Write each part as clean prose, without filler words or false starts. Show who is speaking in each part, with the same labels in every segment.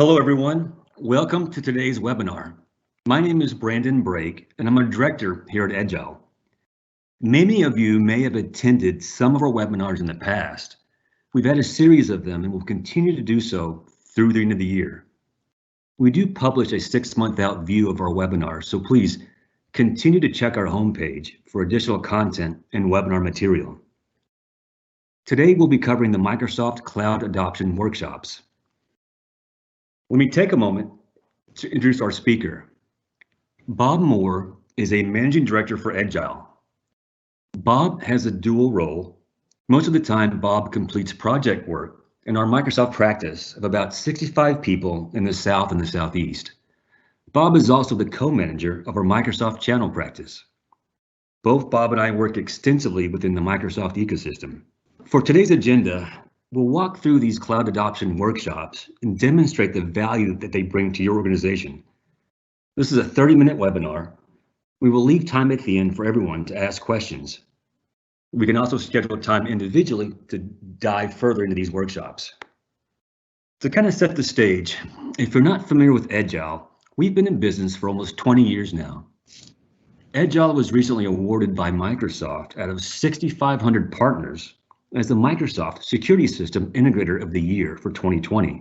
Speaker 1: Hello, everyone. Welcome to today's webinar. My name is Brandon Brake, and I'm a director here at Agile. Many of you may have attended some of our webinars in the past. We've had a series of them and will continue to do so through the end of the year. We do publish a 6-month out view of our webinars, so please continue to check our homepage for additional content and webinar material. Today, we'll be covering the Microsoft Cloud Adoption Workshops. Let me take a moment to introduce our speaker. Bob Moore is a managing director for Agile. Bob has a dual role. Most of the time, Bob completes project work in our Microsoft practice of about 65 people in the South and the Southeast. Bob is also the co-manager of our Microsoft channel practice. Both Bob and I work extensively within the Microsoft ecosystem. For today's agenda, we'll walk through these cloud adoption workshops and demonstrate the value that they bring to your organization. This is a 30-minute webinar. We will leave time at the end for everyone to ask questions. We can also schedule time individually to dive further into these workshops. To kind of set the stage, if you're not familiar with Agile, we've been in business for almost 20 years now. Agile was recently awarded by Microsoft out of 6,500 partners as the Microsoft Security System Integrator of the Year for 2020.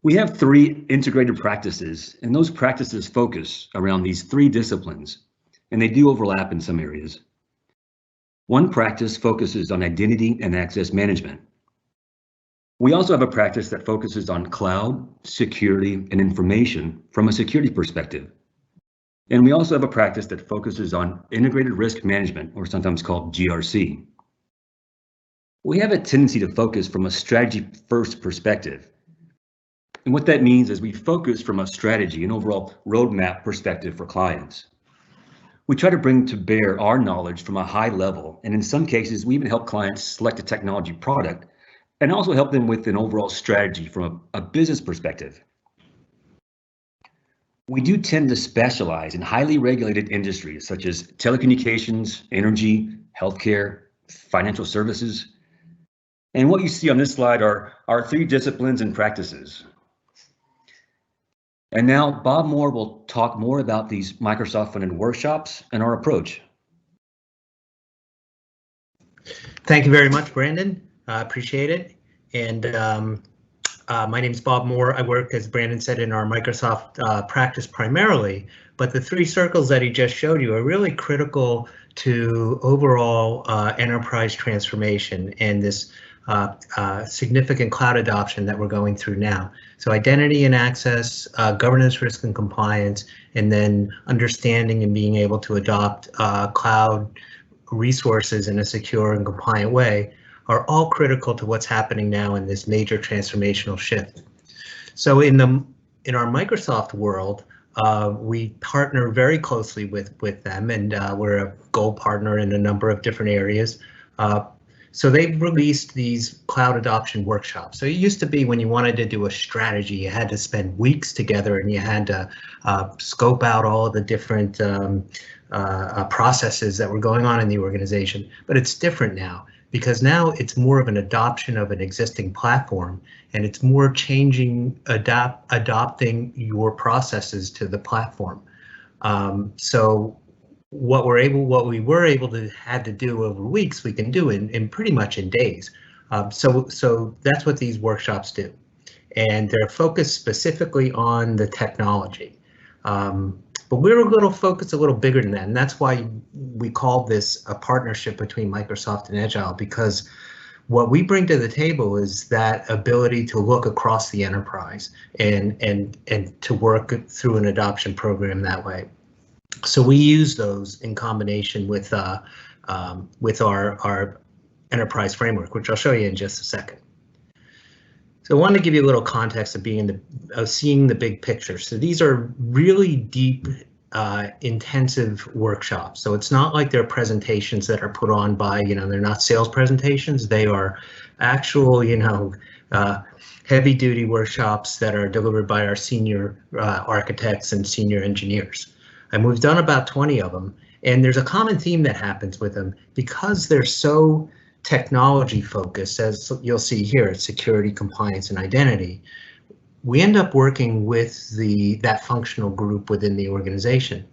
Speaker 1: We have 3 integrated practices, and those practices focus around these 3 disciplines, and they do overlap in some areas. One practice focuses on identity and access management. We also have a practice that focuses on cloud, security, and information from a security perspective. And we also have a practice that focuses on integrated risk management, or sometimes called GRC. We have a tendency to focus from a strategy-first perspective. And what that means is we focus from a strategy and overall roadmap perspective for clients. We try to bring to bear our knowledge from a high level, and in some cases, we even help clients select a technology product and also help them with an overall strategy from a business perspective. We do tend to specialize in highly regulated industries such as telecommunications, energy, healthcare, financial services. And what you see on this slide are our 3 disciplines and practices. And now Bob Moore will talk more about these Microsoft funded workshops and our approach.
Speaker 2: Thank you very much, Brandon. I appreciate it. And my name is Bob Moore. I work, as Brandon said, in our Microsoft practice primarily, but the 3 circles that he just showed you are really critical to overall enterprise transformation and this significant cloud adoption that we're going through now. So identity and access, governance, risk, and compliance, and then understanding and being able to adopt cloud resources in a secure and compliant way are all critical to what's happening now in this major transformational shift. So in our Microsoft world, we partner very closely with them, and we're a gold partner in a number of different areas. So they've released these cloud adoption workshops. So it used to be when you wanted to do a strategy, you had to spend weeks together and you had to scope out all the different processes that were going on in the organization. But it's different now, because now it's more of an adoption of an existing platform, and it's more adopting your processes to the platform. So what we were able to had to do over weeks, we can do in pretty much in days. So that's what these workshops do, and they're focused specifically on the technology. But we're going to focus a little bigger than that, and that's why we call this a partnership between Microsoft and Agile, because what we bring to the table is that ability to look across the enterprise and to work through an adoption program that way. So we use those in combination with our enterprise framework, which I'll show you in just a second. So I wanted to give you a little context of seeing the big picture. So these are really deep, intensive workshops. So it's not like they're presentations that are put on by, they're not sales presentations. They are actual, heavy duty workshops that are delivered by our senior architects and senior engineers. And we've done about 20 of them. And there's a common theme that happens with them because they're so technology focused, as you'll see here, it's security, compliance, and identity. we end up working with that functional group within the organization.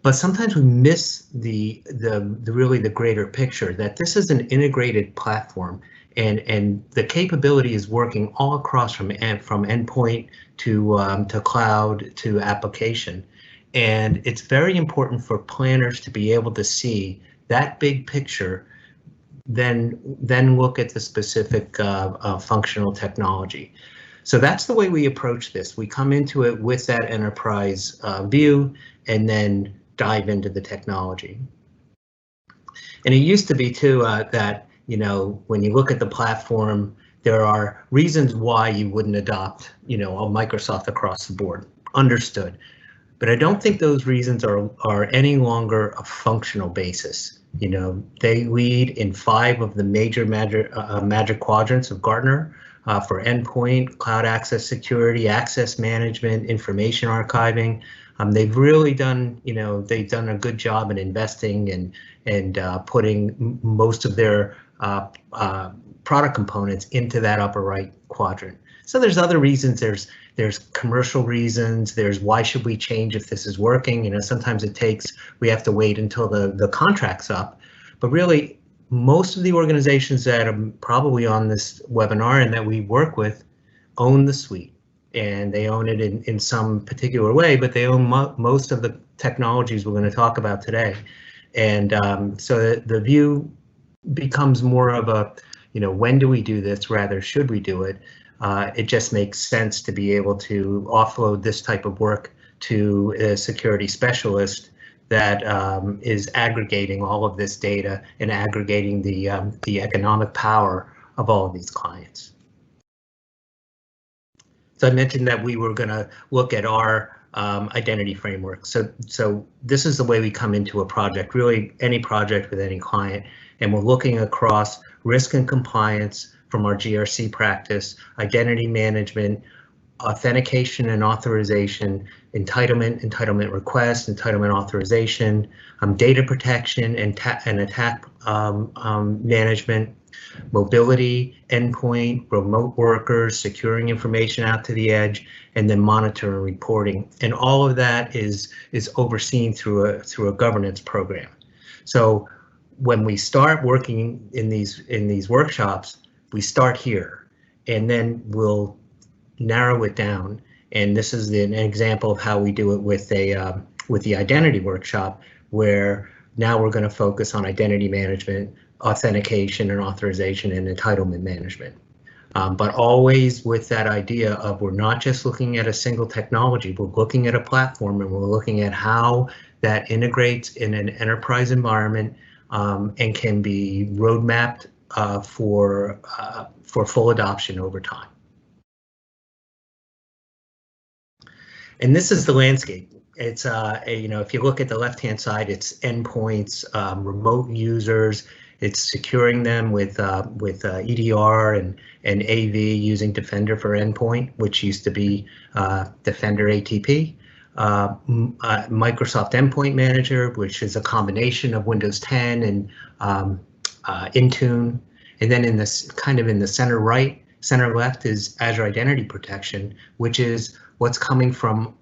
Speaker 2: But sometimes we miss the really the greater picture, that this is an integrated platform, and the capability is working all across from endpoint to cloud to application. And it's very important for planners to be able to see that big picture, then look at the specific functional technology. So that's the way we approach this. We come into it with that enterprise view and then dive into the technology. And it used to be too that, you know, when you look at the platform, there are reasons why you wouldn't adopt, you know, a Microsoft across the board. Understood. But I don't think those reasons are any longer a functional basis. You know, they lead in 5 of the major Magic Quadrants of Gartner for endpoint, cloud access security, access management, information archiving. They've really done, you know, they've done a good job in investing and putting most of their product components into that upper right quadrant. So there's other reasons. There's commercial reasons. There's why should we change if this is working? You know, sometimes we have to wait until the contract's up. But really, most of the organizations that are probably on this webinar and that we work with own the suite. And they own it in some particular way, but they own most of the technologies we're going to talk about today. And so the view becomes more of a, you know, when do we do this rather should we do it? It just makes sense to be able to offload this type of work to a security specialist that is aggregating all of this data and aggregating the economic power of all of these clients. So I mentioned that we were going to look at our identity framework. So this is the way we come into a project, really any project with any client, and we're looking across risk and compliance from our GRC practice, identity management, authentication and authorization, entitlement request, entitlement authorization, data protection and attack management, mobility, endpoint, remote workers, securing information out to the edge, and then monitor and reporting. And all of that is overseen through a governance program. So when we start working in these workshops, we start here, and then we'll narrow it down. And this is an example of how we do it with the identity workshop, where now we're going to focus on identity management, authentication and authorization, and entitlement management. But always with that idea of we're not just looking at a single technology, we're looking at a platform, and we're looking at how that integrates in an enterprise environment and can be roadmapped for full adoption over time. And this is the landscape. It's you know, if you look at the left-hand side, it's endpoints, remote users. It's securing them with EDR and AV using Defender for Endpoint, which used to be Defender ATP. Microsoft Endpoint Manager, which is a combination of Windows 10 and Intune. And then in this kind of in the center left is Azure Identity Protection, which is what's coming from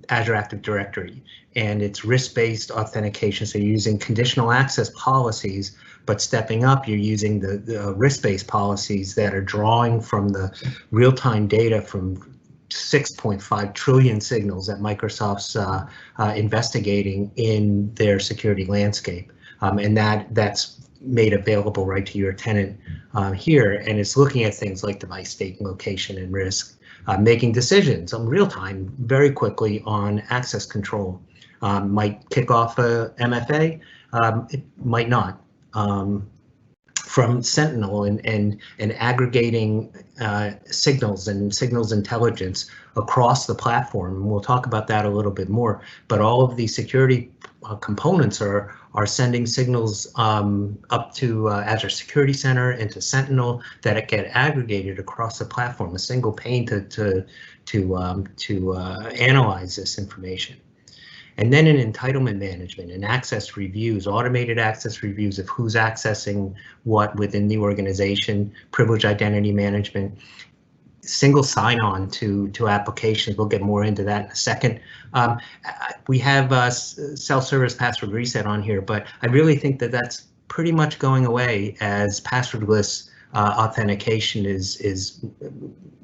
Speaker 2: Azure Active Directory, and it's risk-based authentication. So you're using conditional access policies, but stepping up, you're using the risk-based policies that are drawing from the real-time data from 6.5 trillion signals that Microsoft's investigating in their security landscape, and that's made available right to your tenant here, and it's looking at things like device state, location, and risk. Making decisions in real time very quickly on access control. Might kick off a MFA, it might not. From Sentinel and aggregating signals and signals intelligence across the platform. And we'll talk about that a little bit more, but all of these security components are sending signals up to Azure Security Center and to Sentinel that get aggregated across the platform, a single pane to analyze this information. And then in entitlement management and access reviews, automated access reviews of who's accessing what within the organization, privilege identity management. single sign-on to applications. We'll get more into that in a second. We have self-service password reset on here, but I really think that that's pretty much going away as passwordless authentication is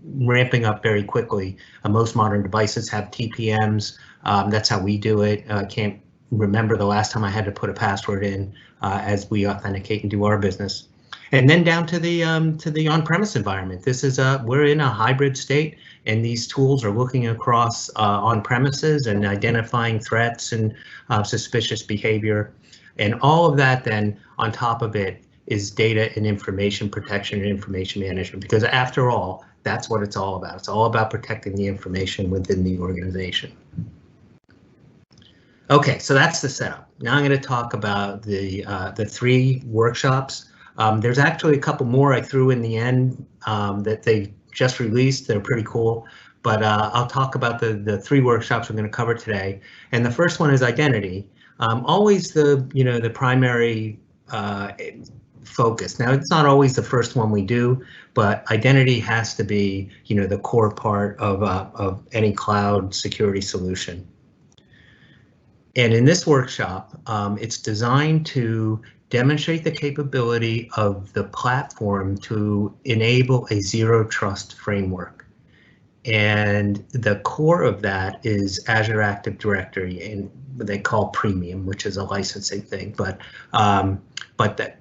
Speaker 2: ramping up very quickly. Most modern devices have TPMs. That's how we do it. I can't remember the last time I had to put a password in as we authenticate and do our business. And then down to the on-premise environment. This is we're in a hybrid state, and these tools are looking across on-premises and identifying threats and suspicious behavior, and all of that. Then on top of it is data and information protection and information management, because after all, that's what it's all about. It's all about protecting the information within the organization. Okay, so that's the setup. Now I'm going to talk about the 3 workshops. There's actually a couple more I threw in the end that they just released. They're pretty cool, but I'll talk about the 3 workshops we're going to cover today. And the first one is identity. Always the primary focus. Now, it's not always the first one we do, but identity has to be the core part of any cloud security solution. And in this workshop, it's designed to demonstrate the capability of the platform to enable a zero trust framework. And the core of that is Azure Active Directory, and what they call Premium, which is a licensing thing. But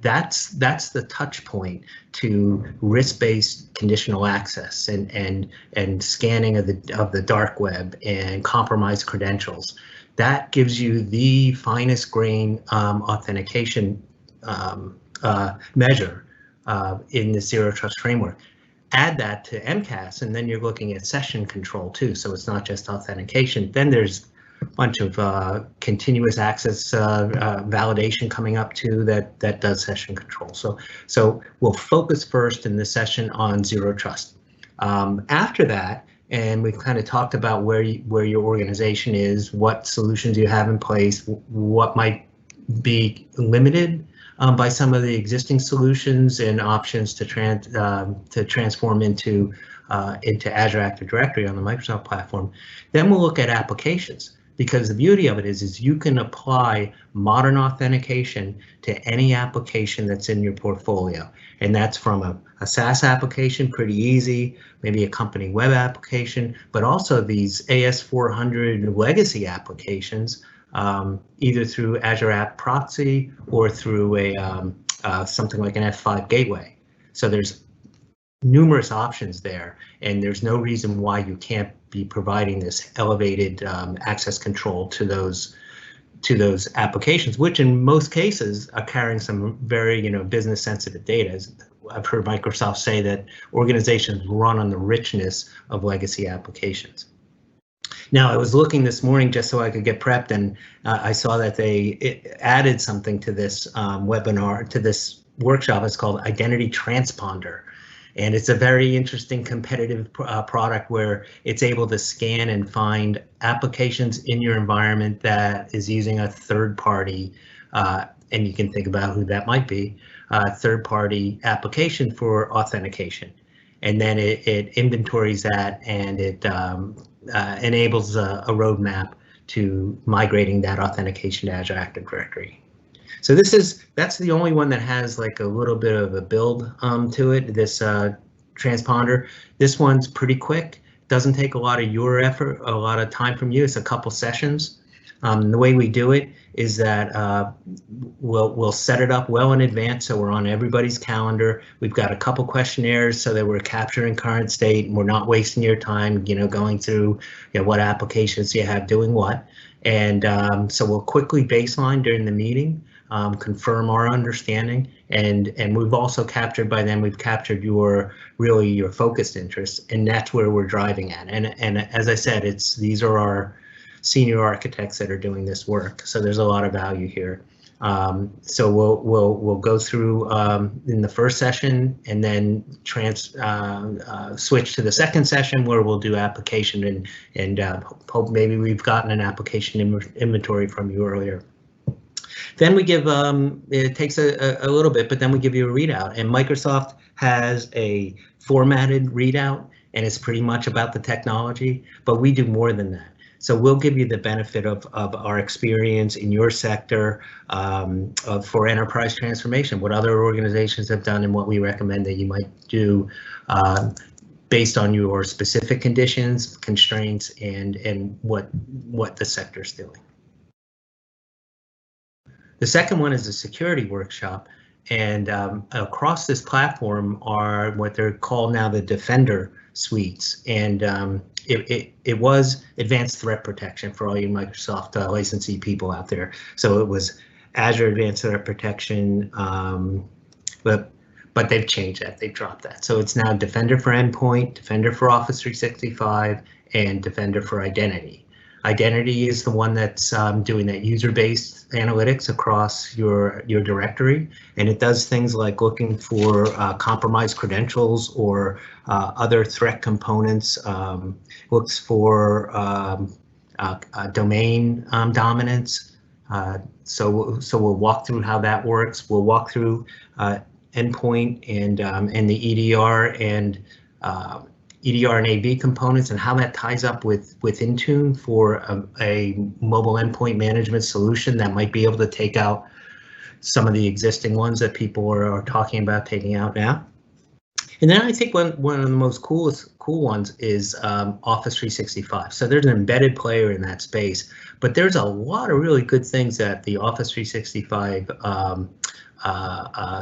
Speaker 2: that's the touch point to risk-based conditional access and scanning of the dark web and compromised credentials. That gives you the finest grain authentication measure in the zero trust framework. Add that to MCAS, and then you're looking at session control too. So it's not just authentication. Then there's a bunch of continuous access validation coming up too that does session control. So we'll focus first in this session on zero trust. After that, and we've kind of talked about where your organization is, what solutions you have in place, what might be limited by some of the existing solutions and options to transform into Azure Active Directory on the Microsoft platform. Then we'll look at applications, because the beauty of it is you can apply modern authentication to any application that's in your portfolio. And that's from a SaaS application, pretty easy, maybe a company web application, but also these AS400 legacy applications, either through Azure App Proxy or through something like an F5 gateway. So there's numerous options there, and there's no reason why you can't be providing this elevated access control to those applications, which in most cases are carrying some very business sensitive data. I've heard Microsoft say that organizations run on the richness of legacy applications. Now, I was looking this morning just so I could get prepped, and I saw that they added something to this webinar, to this workshop. It's called Identity Transponder. And it's a very interesting competitive product where it's able to scan and find applications in your environment that is using a third party, and you can think about who that might be, third party application for authentication. And then it inventories that, and it enables a roadmap to migrating that authentication to Azure Active Directory. So that's the only one that has like a little bit of a build to it, this transponder. This one's pretty quick, doesn't take a lot of your effort, a lot of time from you. It's a couple sessions. The way we do it is that we'll set it up well in advance, so we're on everybody's calendar. We've got a couple questionnaires so that we're capturing current state and we're not wasting your time, going through what applications you have doing what. And so we'll quickly baseline during the meeting, confirm our understanding, and we've also captured by then, we've captured your focused interests, and that's where we're driving at. And as I said, these are our senior architects that are doing this work, so there's a lot of value here. So we'll go through in the first session, and then switch to the second session where we'll do application and hope maybe we've gotten an application inventory from you earlier. Then we give, it takes a little bit, but then we give you a readout, and Microsoft has a formatted readout, and it's pretty much about the technology, but we do more than that. So we'll give you the benefit of our experience in your sector for enterprise transformation, what other organizations have done and what we recommend that you might do based on your specific conditions, constraints, and what the sector's doing. The second one is a security workshop, and across this platform are what they're called now the Defender suites, and it was advanced threat protection for all you Microsoft licensee people out there. So it was Azure Advanced Threat Protection, but they've changed that, they've dropped that. So it's now Defender for Endpoint, Defender for Office 365, and Defender for Identity. Identity is the one that's doing that user-based analytics across your directory, and it does things like looking for compromised credentials or other threat components, looks for domain dominance. So we'll walk through how that works. We'll walk through endpoint and the EDR and AV components and how that ties up with Intune for a mobile endpoint management solution that might be able to take out some of the existing ones that people are talking about taking out now. And then I think one of the most cool ones is Office 365. So there's an embedded player in that space, but there's a lot of really good things that the Office 365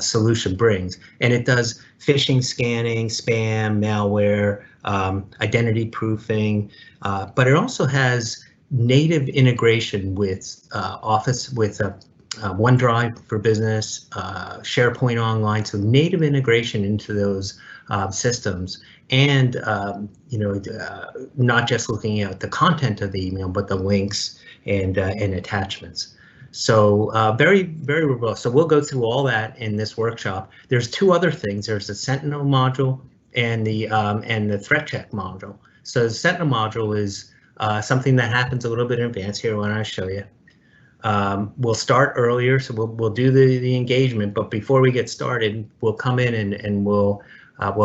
Speaker 2: solution brings, and it does phishing scanning, spam, malware, identity proofing, but it also has native integration with Office, with OneDrive for Business, SharePoint Online, so native integration into those systems, and not just looking at the content of the email, but the links and attachments. So very, very robust. So we'll go through all that in this workshop. There's two other things. There's the Sentinel module and the Threat Check module. So the Sentinel module is something that happens a little bit in advance. Here, why don't I show you? We'll start earlier, so we'll do the engagement. But before we get started, we'll come in and we'll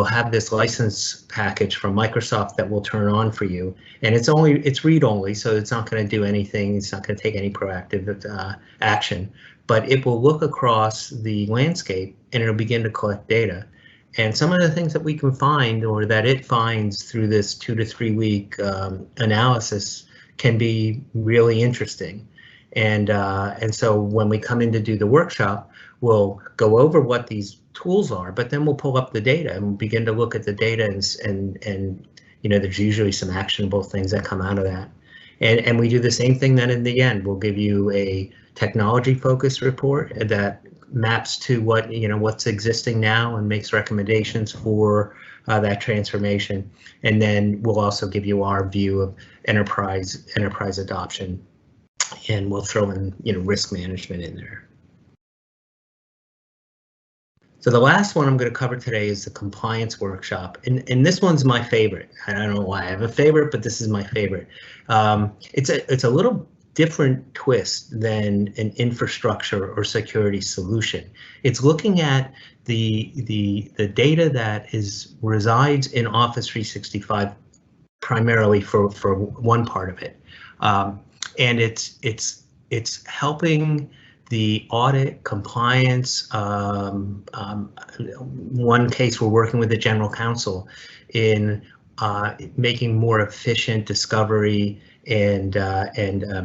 Speaker 2: have this license package from Microsoft that we'll turn on for you, and it's read only, so it's not going to do anything. It's not going to take any proactive action, but it will look across the landscape and it'll begin to collect data. And some of the things that we can find, or that it finds through this 2 to 3 week analysis, can be really interesting. And so when we come in to do the workshop, we'll go over what these tools are, but then we'll pull up the data and begin to look at the data, and there's usually some actionable things that come out of that. And we do the same thing then in the end. We'll give you a technology focused report that maps to what's existing now and makes recommendations for that transformation. And then we'll also give you our view of enterprise adoption, and we'll throw in risk management in there. So the last one I'm going to cover today is the compliance workshop, and this one's my favorite. I don't know why I have a favorite, but this is my favorite. It's a little different twist than an infrastructure or security solution. It's looking at the data that resides in Office 365 primarily for one part of it, and it's helping the audit, compliance. One case, we're working with the general counsel in making more efficient discovery and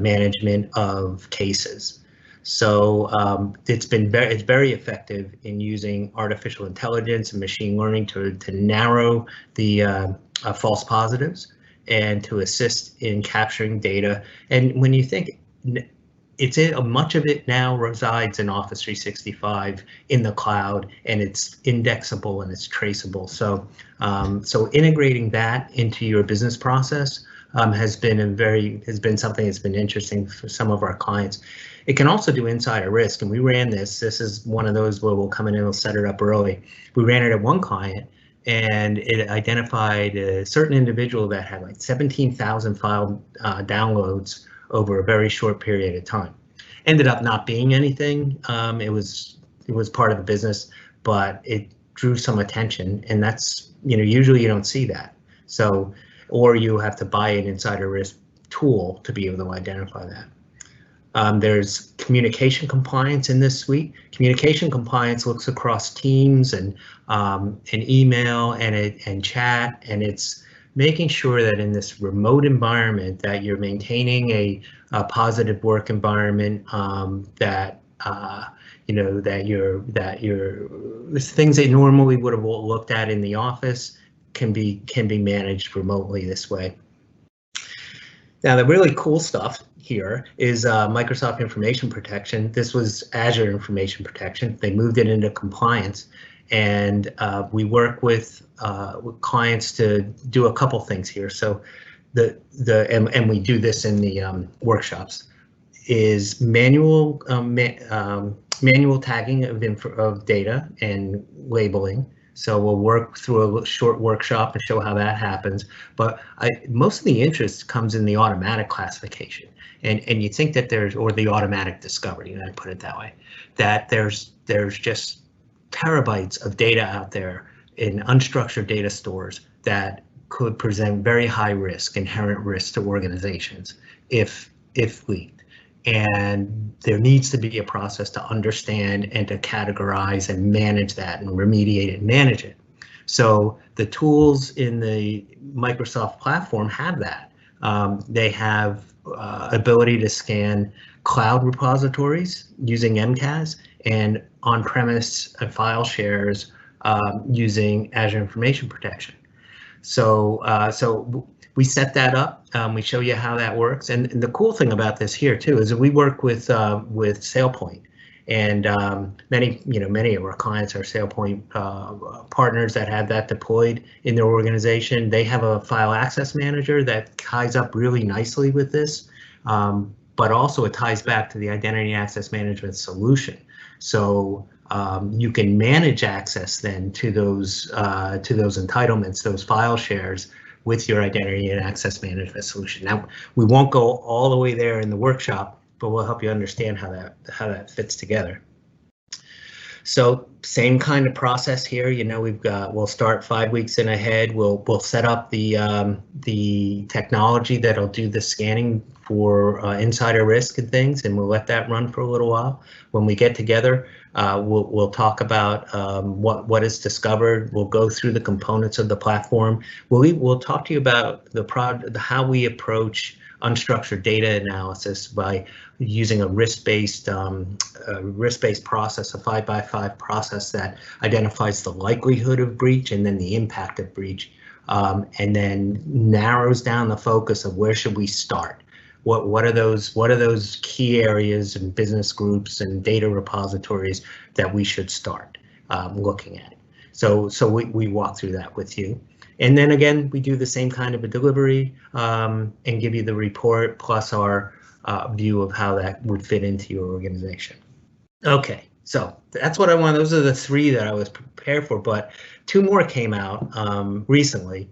Speaker 2: management of cases. So it's very effective in using artificial intelligence and machine learning to narrow the false positives and to assist in capturing data. And when you think, much of it now resides in Office 365 in the cloud, and it's indexable and it's traceable. So integrating that into your business process has been something that's been interesting for some of our clients. It can also do insider risk, and we ran this. This is one of those where we'll come in and we'll set it up early. We ran it at one client, and it identified a certain individual that had like 17,000 file downloads over a very short period of time. Ended up not being anything. It was part of the business, but it drew some attention, and that's usually you don't see that. So, or you have to buy an insider risk tool to be able to identify that. There's communication compliance in this suite. Communication compliance looks across Teams and email and chat, and it's making sure that in this remote environment that you're maintaining a positive work environment, that you know, that you're things that normally would have looked at in the office can be managed remotely this way. Now, the really cool stuff here is Microsoft Information Protection. This was Azure Information Protection. They moved it into compliance, and we work with clients to do a couple things here. So and we do this in the workshops, is manual tagging of data and labeling. So we'll work through a short workshop and show how that happens. But most of the interest comes in the automatic classification. And you think that or the automatic discovery, I put it that way, that there's just terabytes of data out there in unstructured data stores that could present very high risk, inherent risk to organizations if leaked. And there needs to be a process to understand and to categorize and manage that and remediate and manage it. So the tools in the Microsoft platform have that. They have ability to scan cloud repositories using MCAS and on-premise file shares using Azure Information Protection. So we set that up. We show you how that works, and the cool thing about this here too is that we work with SailPoint, and many of our clients are SailPoint partners that have that deployed in their organization. They have a file access manager that ties up really nicely with this, but also it ties back to the identity access management solution. So you can manage access then to those entitlements, those file shares, with your identity and access management solution. Now, we won't go all the way there in the workshop, but we'll help you understand how that fits together. So same kind of process here. You know, we'll start 5 weeks in ahead. We'll set up the technology that'll do the scanning for insider risk and things, and we'll let that run for a little while. When we get together, we'll talk about what is discovered. We'll go through the components of the platform. We'll talk to you about how we approach unstructured data analysis by using a risk-based process, a 5x5 process that identifies the likelihood of breach and then the impact of breach, and then narrows down the focus of where should we start. What are those key areas and business groups and data repositories that we should start looking at? So we walk through that with you. And then again, we do the same kind of a delivery and give you the report plus our view of how that would fit into your organization. Okay, so that's what I want. Those are the 3 that I was prepared for, but 2 more came out recently.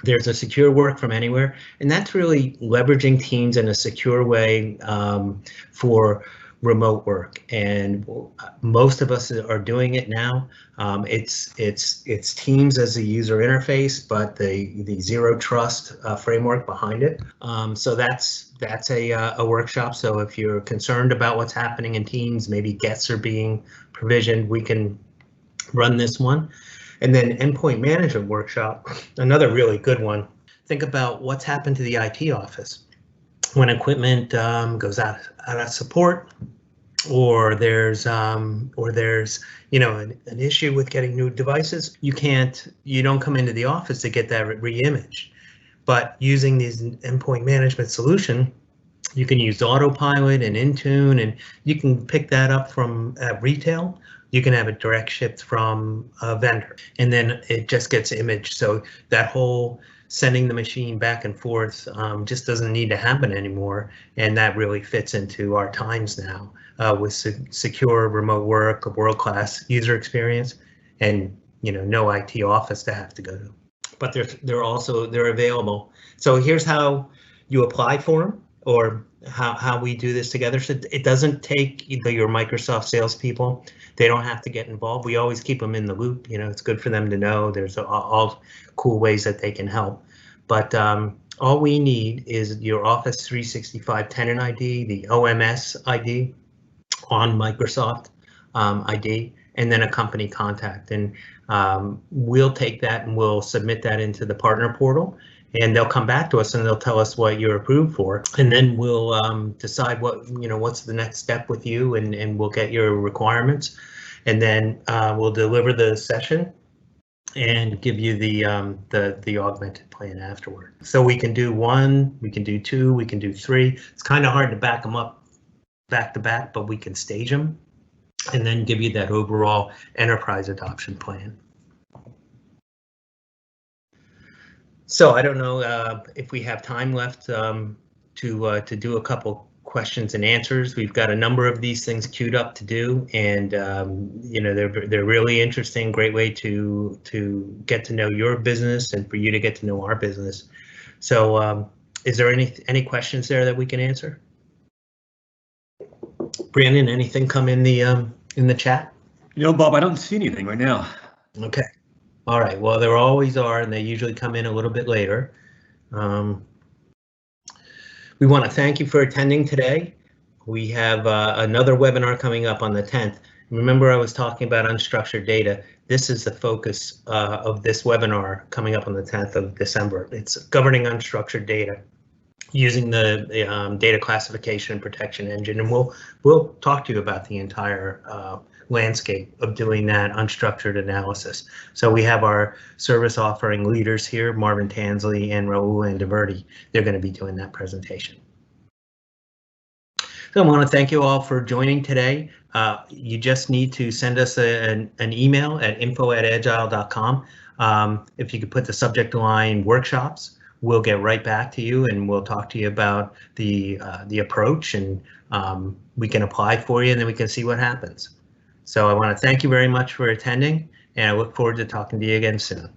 Speaker 2: There's a secure work from anywhere, and that's really leveraging Teams in a secure way for remote work, and most of us are doing it now. It's Teams as a user interface, but the zero trust framework behind it. So that's a workshop. So if you're concerned about what's happening in Teams, maybe guests are being provisioned, we can run this one. And then endpoint management workshop, another really good one. Think about what's happened to the IT office when equipment goes out of support, or there's an issue with getting new devices. You don't come into the office to get that re-imaged. But using these endpoint management solution, you can use Autopilot and Intune, and you can pick that up from retail. You can have it direct shipped from a vendor, and then it just gets imaged. So that whole sending the machine back and forth just doesn't need to happen anymore. And that really fits into our times now with secure remote work, a world-class user experience, and no IT office to have to go to. But they're available. So here's how you apply for them, or how we do this together. So it doesn't take your Microsoft salespeople They don't have to get involved. We always keep them in the loop. It's good for them to know there's all cool ways that they can help. But all we need is your Office 365 tenant ID, the OMS ID on Microsoft ID, and then a company contact. And we'll take that and we'll submit that into the partner portal, and they'll come back to us and they'll tell us what you're approved for. And then we'll decide what's the next step with you, and we'll get your requirements. And then we'll deliver the session and give you the augmented plan afterward. So we can do 1, we can do 2, we can do 3. It's kind of hard to back them up back to back, but we can stage them and then give you that overall enterprise adoption plan. So I don't know if we have time left to do a couple questions and answers. We've got a number of these things queued up to do, and they're really interesting. Great way to get to know your business and for you to get to know our business. So is there any questions there that we can answer? Brandon, anything come in the chat?
Speaker 1: Bob, I don't see anything right now.
Speaker 2: Okay. All right. Well, there always are, and they usually come in a little bit later. We want to thank you for attending today. We have another webinar coming up on the 10th. Remember, I was talking about unstructured data. This is the focus of this webinar coming up on the 10th of December. It's governing unstructured data using the data classification and protection engine, and we'll talk to you about the entire landscape of doing that unstructured analysis. So we have our service offering leaders here, Marvin Tansley and Raul Andiverti. They're going to be doing that presentation. So I want to thank you all for joining today. You just need to send us an email at info@edgile.com. If you could put the subject line workshops, we'll get right back to you and we'll talk to you about the approach, and we can apply for you and then we can see what happens. So I want to thank you very much for attending, and I look forward to talking to you again soon.